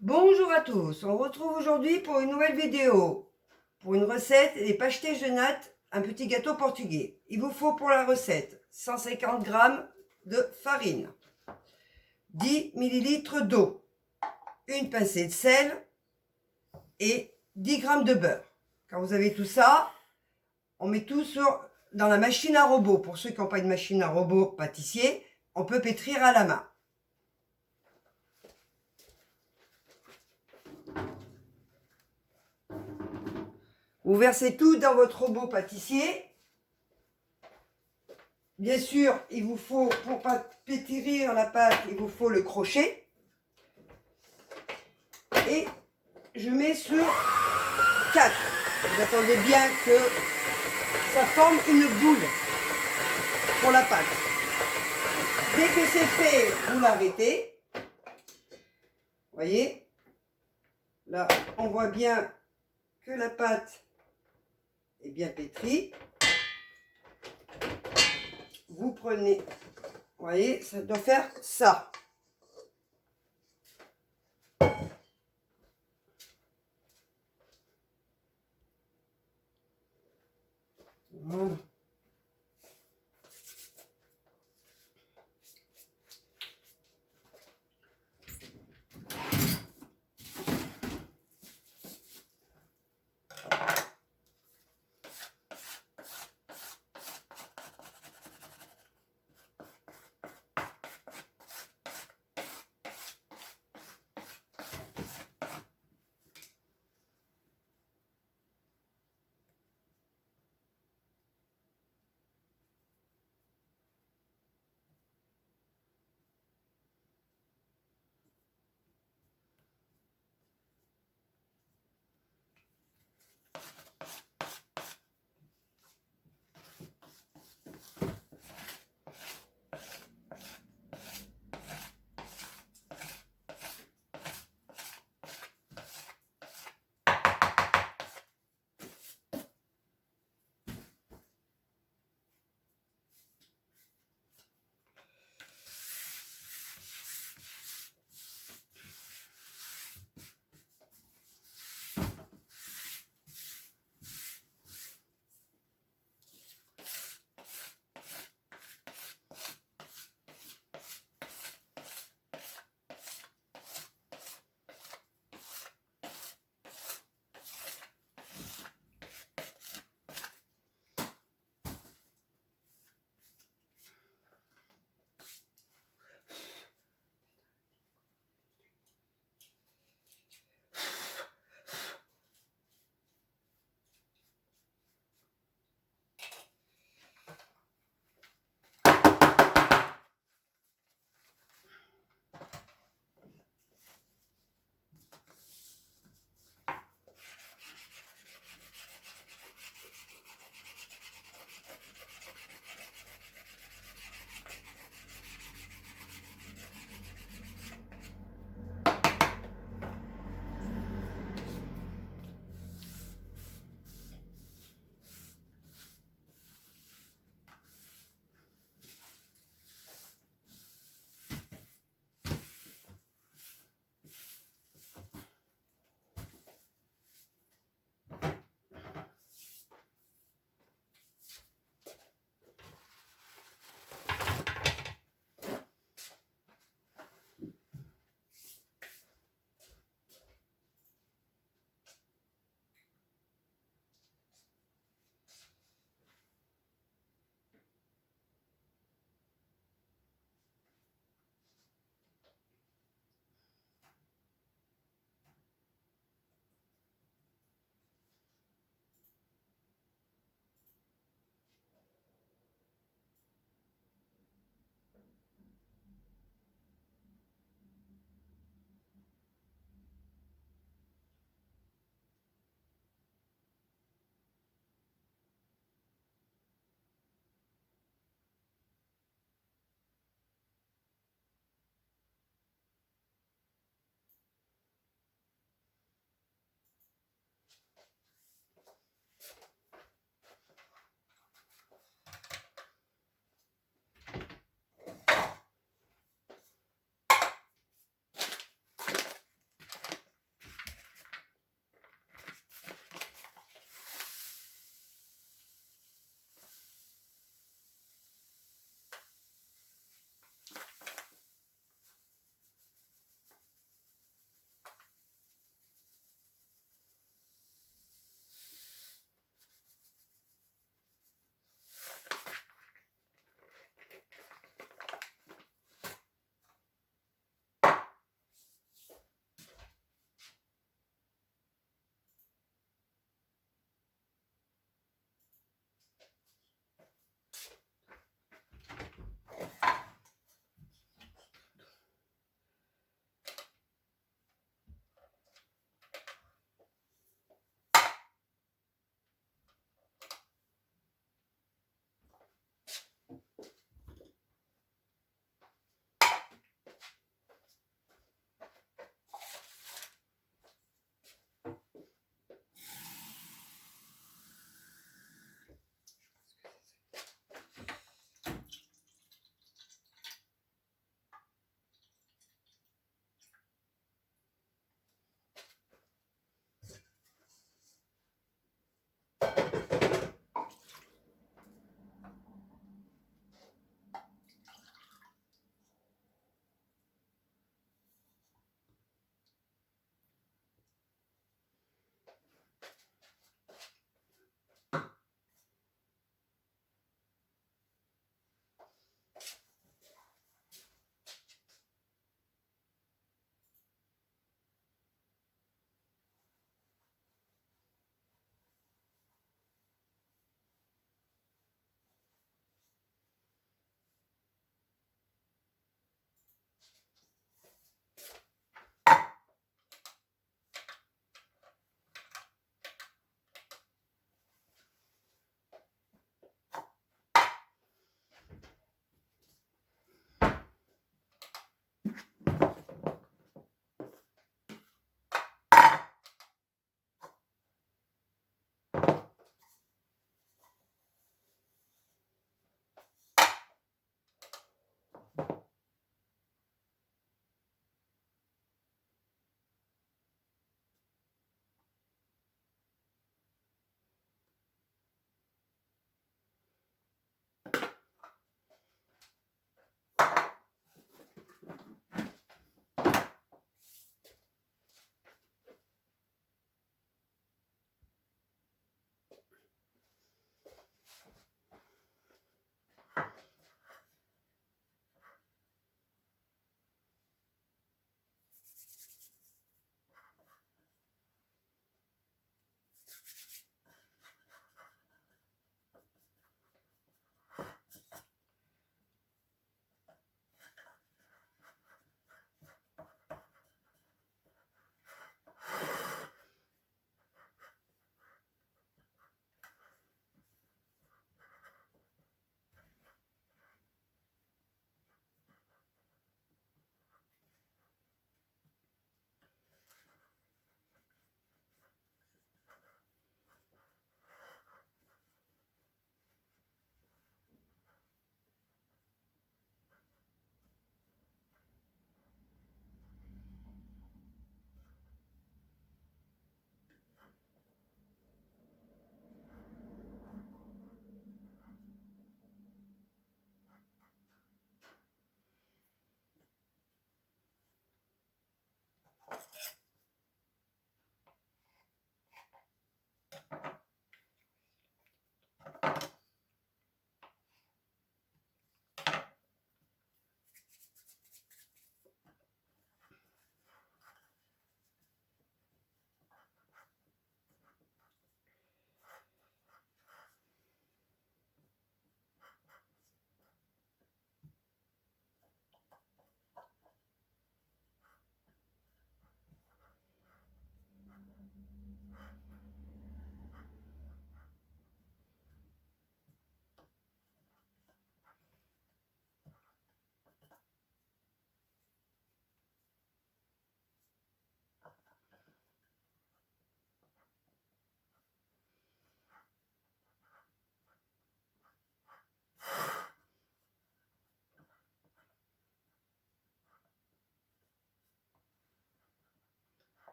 Bonjour à tous, on retrouve aujourd'hui pour une nouvelle vidéo, pour une recette des pastéis de nattes, un petit gâteau portugais. Il vous faut pour la recette 150 g de farine, 10 ml d'eau, une pincée de sel et 10 g de beurre. Quand vous avez tout ça, on met tout dans la machine à robot. Pour ceux qui n'ont pas de machine à robot pâtissier, on peut pétrir à la main. Vous versez tout dans votre robot pâtissier. Bien sûr, il vous faut, pour pas pétrir la pâte, il vous faut le crochet. Et je mets sur 4. Vous attendez bien que ça forme une boule pour la pâte. Dès que c'est fait, vous l'arrêtez. Vous voyez, là, on voit bien que la pâte est bien pétrie. Vous prenez, vous voyez, ça doit faire ça. Voilà.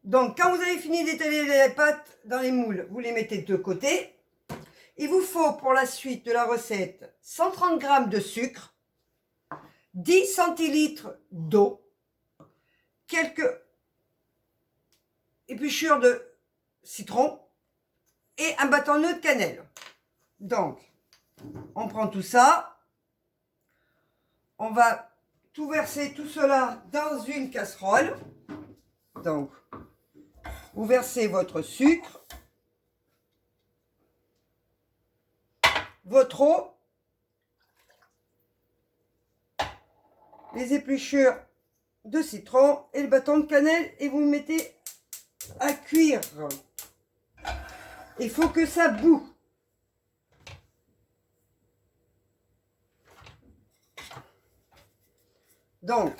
Donc, quand vous avez fini d'étaler les pâtes dans les moules, vous les mettez de côté. Il vous faut pour la suite de la recette 130 g de sucre, 10 centilitres d'eau, quelques épluchures de citron et un bâtonnet de cannelle. Donc, on prend tout ça, on va tout verser tout cela dans une casserole. Donc, vous versez votre sucre, votre eau, les épluchures de citron et le bâton de cannelle et vous mettez à cuire. Il faut que ça bout. Donc,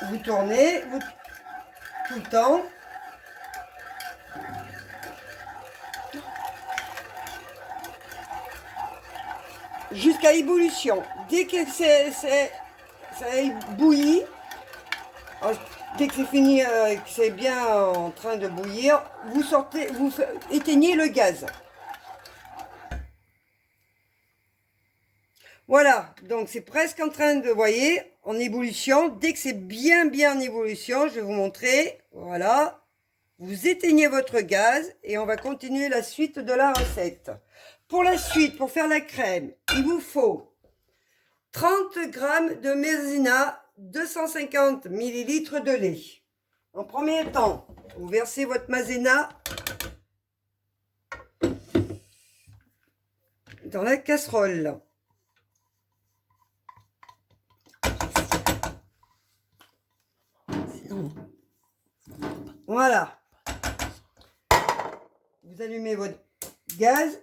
vous tournez tout le temps. Jusqu'à ébullition. Dès que ça ait bouilli, dès que c'est fini, que c'est bien en train de bouillir, vous éteignez le gaz. Voilà, donc c'est presque en train de, vous voyez, en ébullition. Dès que c'est bien en ébullition, je vais vous montrer. Voilà, vous éteignez votre gaz et on va continuer la suite de la recette. Pour la suite, pour faire la crème, il vous faut 30 g de maïzena, 250 ml de lait. En premier temps, vous versez votre maïzena dans la casserole. Voilà. Vous allumez votre gaz.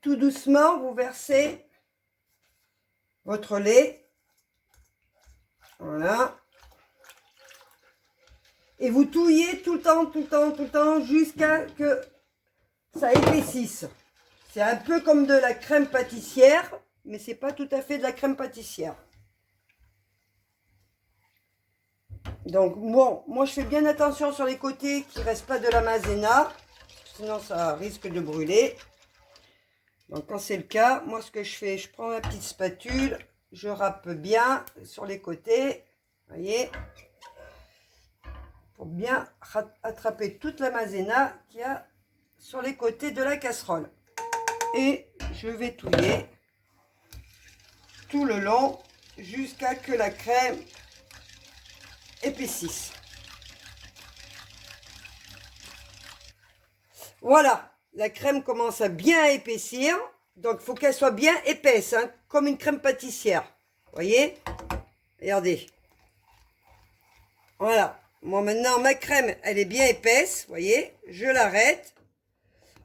Tout doucement, vous versez votre lait. Voilà. Et vous touillez tout le temps, jusqu'à que ça épaississe. C'est un peu comme de la crème pâtissière, mais c'est pas tout à fait de la crème pâtissière. Donc bon, moi je fais bien attention sur les côtés qu'il ne reste pas de la maïzena, sinon ça risque de brûler. Donc quand c'est le cas, moi ce que je fais, je prends ma petite spatule, je râpe bien sur les côtés, voyez, pour bien attraper toute la maïzena qu'il y a sur les côtés de la casserole. Et je vais touiller tout le long jusqu'à que la crème épaississe. Voilà, la crème commence à bien épaissir, donc il faut qu'elle soit bien épaisse, hein, comme une crème pâtissière. Voyez, regardez. Voilà, moi maintenant ma crème elle est bien épaisse, voyez, je l'arrête.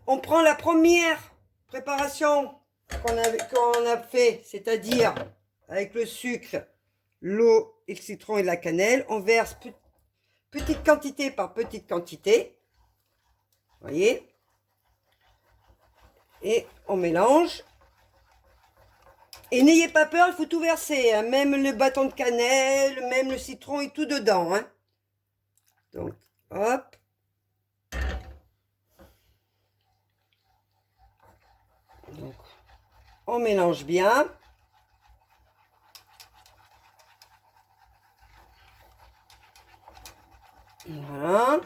On prend la première préparation qu'on a fait, c'est-à-dire avec le sucre, l'eau et le citron et la cannelle. On verse petite quantité par petite quantité, voyez, et on mélange. Et n'ayez pas peur, il faut tout verser, hein, même le bâton de cannelle, même le citron et tout dedans, hein. Donc, hop. Donc, on mélange bien. Voilà.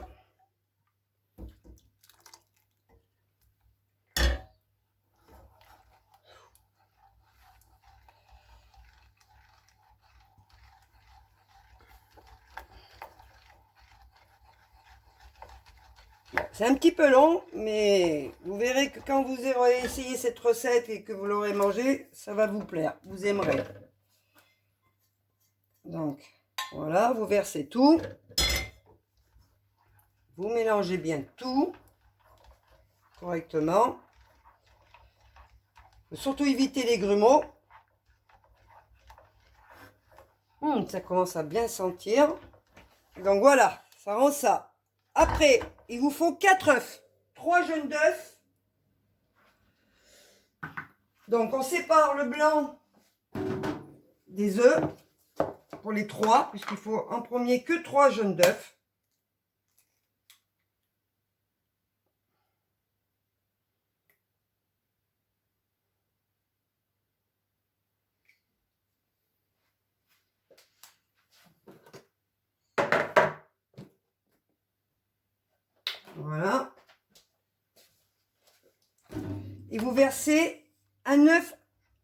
C'est un petit peu long, mais vous verrez que quand vous aurez essayé cette recette et que vous l'aurez mangée, ça va vous plaire, vous aimerez. Donc, voilà, vous versez tout. Vous mélangez bien tout correctement. Il faut surtout éviter les grumeaux. Ça commence à bien sentir. Donc voilà, ça rend ça. Après, il vous faut 4 œufs. 3 jaunes d'œufs. Donc on sépare le blanc des œufs pour les 3, puisqu'il faut en premier que 3 jaunes d'œufs. Voilà. Et vous versez un œuf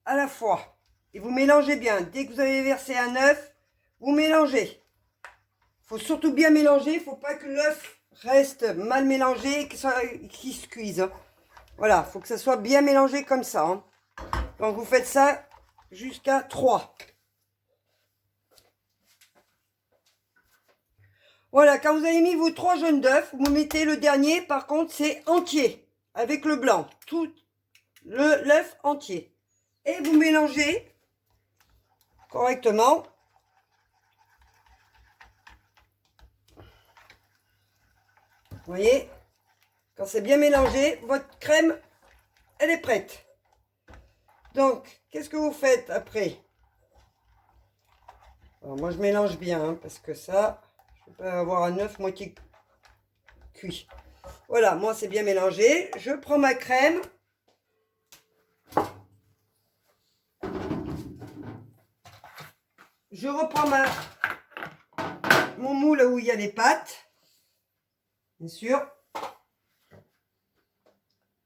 à la fois. Et vous mélangez bien. Dès que vous avez versé un œuf, vous mélangez. Il faut surtout bien mélanger. Il ne faut pas que l'œuf reste mal mélangé et qu'il se cuise. Hein. Voilà, il faut que ça soit bien mélangé comme ça. Hein. Donc vous faites ça jusqu'à 3. Voilà, quand vous avez mis vos 3 jaunes d'œufs, vous mettez le dernier, par contre, c'est entier, avec le blanc, tout l'œuf entier. Et vous mélangez correctement. Vous voyez, quand c'est bien mélangé, votre crème, elle est prête. Donc, qu'est-ce que vous faites après? Alors, moi, je mélange bien, hein, parce que ça... Je peux avoir un œuf moitié cuit. Voilà, moi c'est bien mélangé. Je prends ma crème. Je reprends mon moule où il y a les pâtes. Bien sûr.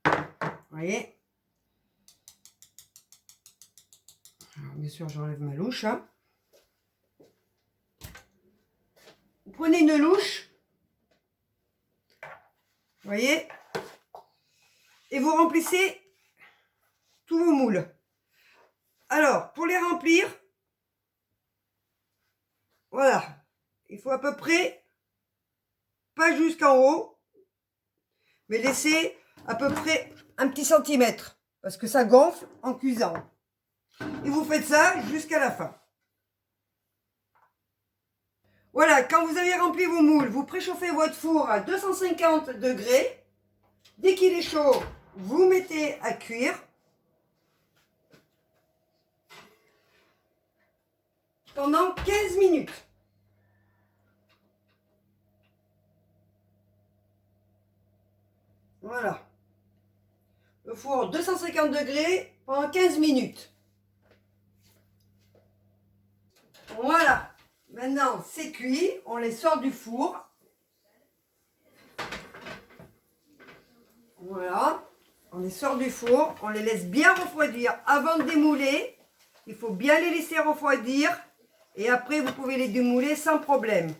Vous voyez. Alors, bien sûr, j'enlève ma louche. Hein. Vous prenez une louche, vous voyez, et vous remplissez tous vos moules. Alors, pour les remplir, voilà, il faut à peu près, pas jusqu'en haut, mais laisser à peu près un petit centimètre, parce que ça gonfle en cuisant. Et vous faites ça jusqu'à la fin. Voilà, quand vous avez rempli vos moules, vous préchauffez votre four à 250 degrés. Dès qu'il est chaud, vous mettez à cuire. Pendant 15 minutes. Voilà. Le four 250 degrés pendant 15 minutes. Voilà. Maintenant, c'est cuit. On les sort du four. Voilà. On les sort du four. On les laisse bien refroidir avant de démouler. Il faut bien les laisser refroidir. Et après, vous pouvez les démouler sans problème.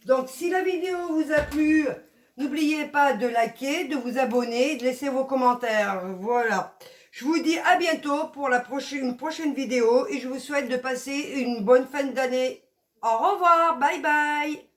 Donc, si la vidéo vous a plu, n'oubliez pas de liker, de vous abonner, de laisser vos commentaires. Voilà. Je vous dis à bientôt pour une prochaine vidéo et je vous souhaite de passer une bonne fin d'année. Au revoir, bye bye.